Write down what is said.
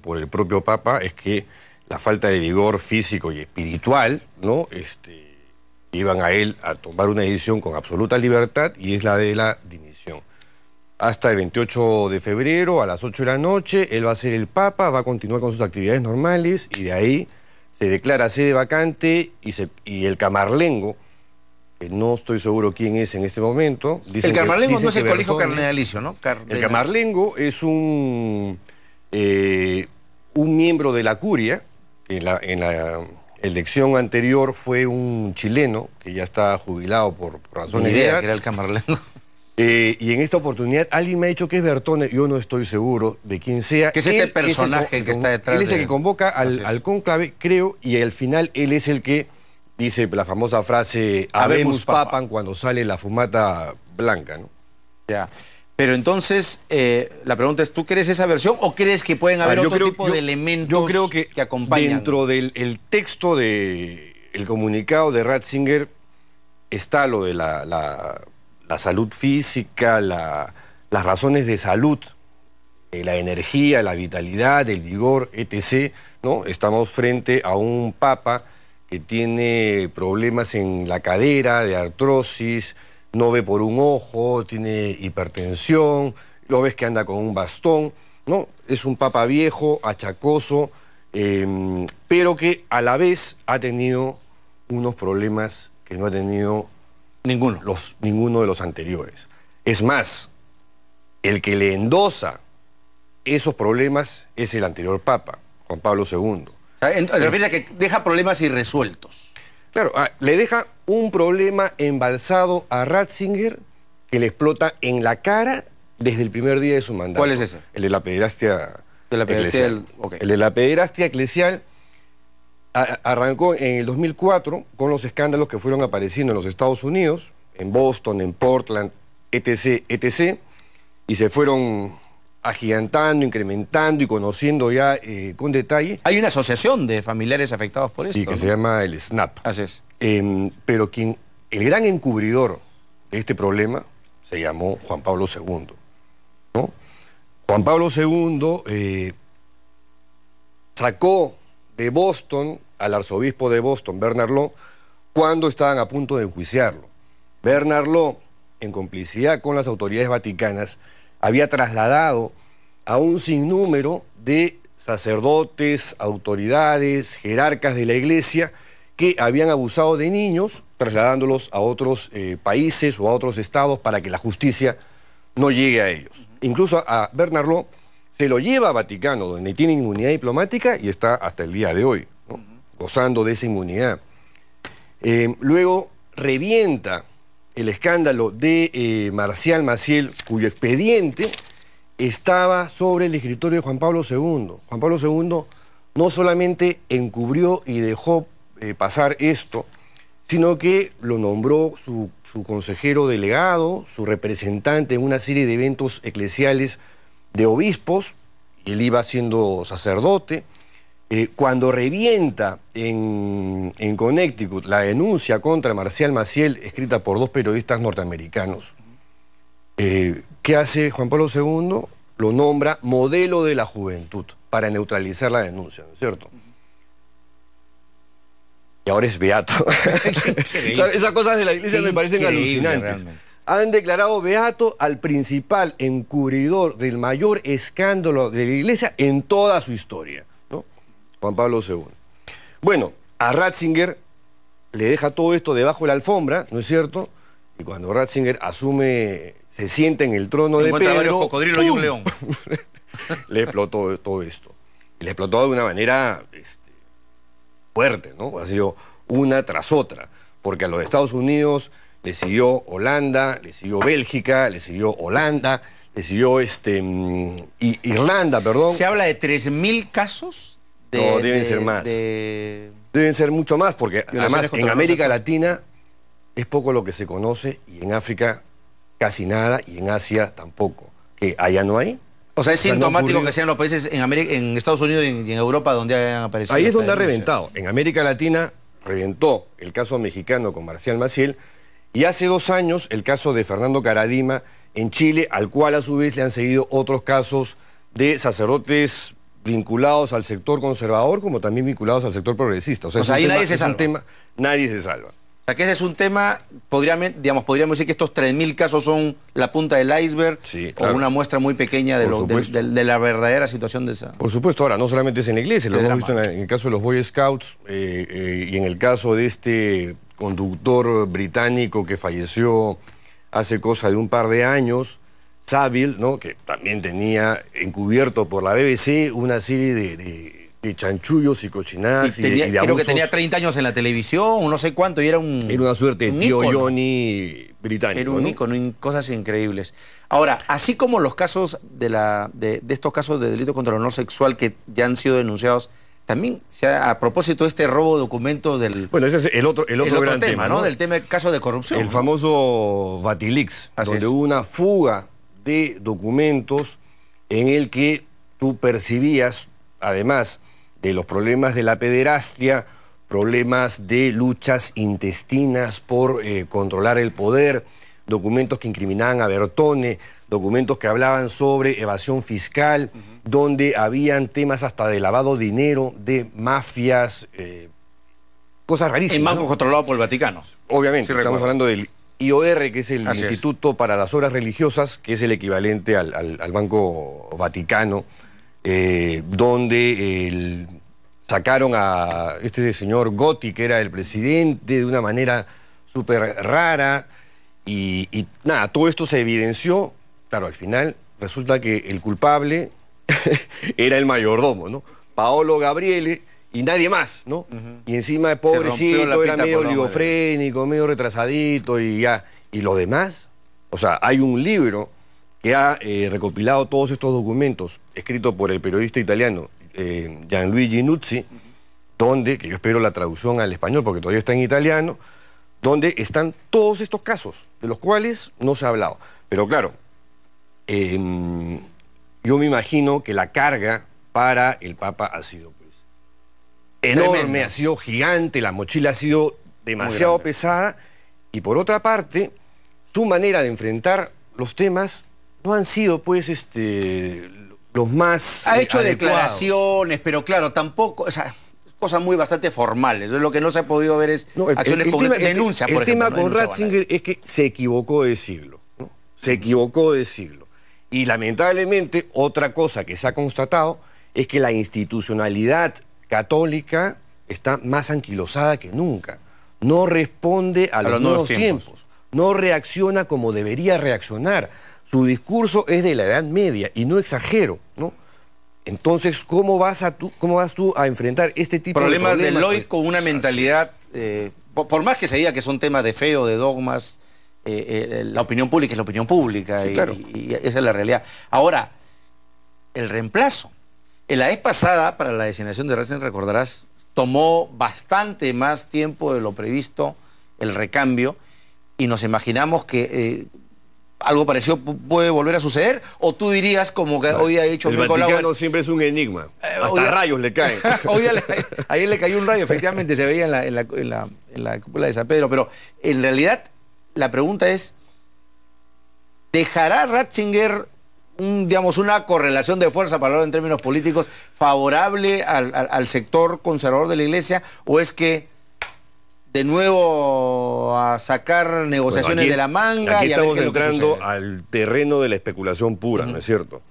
por el propio Papa es que la falta de vigor físico y espiritual, ¿no? Llevan a él a tomar una decisión con absoluta libertad y es la de la dimisión. Hasta el 28 de febrero a las 8 de la noche, él va a ser el Papa, va a continuar con sus actividades normales y de ahí se declara sede vacante y el camarlengo, que no estoy seguro quién es en este momento. El camarlengo no es el colegio cardenalicio, ¿no? El camarlengo es un miembro de la curia, que en la elección anterior fue un chileno, que ya está jubilado por razones de edad. Que era el camarlengo. Y en esta oportunidad alguien me ha dicho que es Bertone, yo no estoy seguro de quién sea. Que es este personaje que está detrás. Él es el que convoca al cónclave, creo, y al final él es el que dice la famosa frase Habemus Papam cuando sale la fumata blanca, ¿no? Ya. Pero entonces, la pregunta es, ¿tú crees esa versión o crees que pueden haber otro tipo de elementos yo creo que acompañan? Dentro del texto del comunicado de Ratzinger está lo de la salud física, las razones de salud, la energía, la vitalidad, el vigor, etc., ¿no? Estamos frente a un papa que tiene problemas en la cadera, de artrosis, no ve por un ojo, tiene hipertensión, lo ves que anda con un bastón, ¿no? Es un papa viejo, achacoso, pero que a la vez ha tenido unos problemas que no ha tenido ninguno de los anteriores. Es más, el que le endosa esos problemas es el anterior papa, Juan Pablo II. ¿Te refieres a que deja problemas irresueltos? Claro, le deja un problema embalsado a Ratzinger que le explota en la cara desde el primer día de su mandato. ¿Cuál es ese? El de la pederastia eclesial. Okay. El de la pederastia eclesial arrancó en el 2004 con los escándalos que fueron apareciendo en los Estados Unidos, en Boston, en Portland, etc., etc., y se fueron agigantando, incrementando y conociendo ya con detalle. Hay una asociación de familiares afectados por esto. Sí, que se llama el SNAP. Así es. Pero el gran encubridor de este problema se llamó Juan Pablo II, ¿no? Juan Pablo II sacó de Boston al arzobispo de Boston, Bernard Law, cuando estaban a punto de enjuiciarlo. Bernard Law, en complicidad con las autoridades vaticanas, había trasladado a un sinnúmero de sacerdotes, autoridades, jerarcas de la iglesia que habían abusado de niños, trasladándolos a otros países o a otros estados para que la justicia no llegue a ellos. Incluso a Bernard Law se lo lleva a Vaticano, donde tiene inmunidad diplomática y está hasta el día de hoy, ¿no? Gozando de esa inmunidad. Luego revienta el escándalo de Marcial Maciel, cuyo expediente estaba sobre el escritorio de Juan Pablo II. Juan Pablo II no solamente encubrió y dejó pasar esto, sino que lo nombró su consejero delegado, su representante en una serie de eventos eclesiales de obispos, y él iba siendo sacerdote. Cuando revienta en Connecticut la denuncia contra Marcial Maciel, escrita por dos periodistas norteamericanos, ¿qué hace Juan Pablo II? Lo nombra modelo de la juventud para neutralizar la denuncia, ¿no es cierto? Y ahora es beato. Esas cosas de la iglesia me parecen alucinantes. Realmente. Han declarado beato al principal encubridor del mayor escándalo de la iglesia en toda su historia, ¿no? Juan Pablo II. Bueno, a Ratzinger le deja todo esto debajo de la alfombra, ¿no es cierto? Y cuando Ratzinger asume, se sienta en el trono de Pedro, cocodrilo y un león. Le explotó todo esto. Y le explotó de una manera fuerte, ¿no? Ha sido una tras otra. Porque a los Estados Unidos le siguió Holanda, le siguió Bélgica, le siguió Holanda, le siguió Irlanda, perdón. ¿Se habla de 3.000 casos? No, deben ser más. Deben ser mucho más, porque además en América Latina es poco lo que se conoce, y en África casi nada, y en Asia tampoco. ¿Que allá no hay? O sea, es sintomático que sean los países en Estados Unidos y en Europa donde hayan aparecido. Ahí es donde ha reventado. En América Latina reventó el caso mexicano con Marcial Maciel, y hace 2 años el caso de Fernando Caradima en Chile, al cual a su vez le han seguido otros casos de sacerdotes vinculados al sector conservador como también vinculados al sector progresista. O sea ahí nadie se salva. Nadie se salva. O sea, que ese es un tema, podríamos decir que estos 3.000 casos son la punta del iceberg, sí, claro, o una muestra muy pequeña de la verdadera situación de esa. Por supuesto, ahora, no solamente es en la iglesia, lo hemos visto en el caso de los Boy Scouts y en el caso de este conductor británico que falleció hace cosa de un par de años, Saville, ¿no?, que también tenía encubierto por la BBC una serie de chanchullos y cochinadas y de creo abusos. Que tenía 30 años en la televisión, o no sé cuánto, y era una suerte de tío Johnny británico. Era un ícono, cosas increíbles. Ahora, así como los casos de estos casos de delito contra el honor sexual que ya han sido denunciados, también a propósito de este robo de documentos del... Bueno, ese es el otro gran tema, ¿no? Del tema, caso de corrupción. El famoso Vatilix, donde hubo una fuga de documentos en el que tú percibías, además de los problemas de la pederastia, problemas de luchas intestinas por controlar el poder, documentos que incriminaban a Bertone, documentos que hablaban sobre evasión fiscal, donde habían temas hasta de lavado de dinero, de mafias, cosas rarísimas. En bancos controlados por el Vaticano. Obviamente, sí, estamos hablando del IOR, que es el Instituto para las Obras Religiosas, que es el equivalente al Banco Vaticano, donde sacaron a este señor Gotti, que era el presidente, de una manera súper rara, y nada, todo esto se evidenció. Claro, al final resulta que el culpable era el mayordomo, ¿no? Paolo Gabriele y nadie más, ¿no? Y encima, pobrecito, era medio oligofrénico, medio retrasadito y ya. ¿Y lo demás? O sea, hay un libro que ha recopilado todos estos documentos, escrito por el periodista italiano Gianluigi Nuzzi, donde, que yo espero la traducción al español porque todavía está en italiano, donde están todos estos casos, de los cuales no se ha hablado. Pero claro, yo me imagino que la carga para el Papa ha sido pues enorme, tremenda. Ha sido gigante, la mochila ha sido demasiado pesada, y por otra parte, su manera de enfrentar los temas no han sido pues los más ha hecho adecuados. Declaraciones, pero claro, tampoco, o sea, cosas muy bastante formales. Lo que no se ha podido ver es acciones con denuncia, por ejemplo. El tema con Ratzinger es que se equivocó de siglo, ¿no? Se equivocó de siglo. Y lamentablemente, otra cosa que se ha constatado es que la institucionalidad católica está más anquilosada que nunca. No responde a los nuevos tiempos. No reacciona como debería reaccionar. Su discurso es de la Edad Media, y no exagero, ¿no? Entonces, ¿cómo vas tú a enfrentar este tipo de problemas? Del hoy con una mentalidad, por más que se diga que son temas de fe o de dogmas, la opinión pública es la opinión pública, sí, claro. y esa es la realidad. Ahora, el reemplazo. En la vez pasada, para la designación de Ratzinger, recordarás, tomó bastante más tiempo de lo previsto el recambio, y nos imaginamos que algo parecido puede volver a suceder, o tú dirías, como que hoy ha dicho el Vaticano siempre es un enigma, hasta rayos le caen. Ayer le cayó un rayo, efectivamente, se veía en la cúpula de San Pedro, pero en realidad la pregunta es, ¿dejará Ratzinger una correlación de fuerza, para hablar en términos políticos, favorable al sector conservador de la Iglesia, o es que de nuevo a sacar negociaciones de la manga? Aquí estamos entrando al terreno de la especulación pura, ¿no es cierto?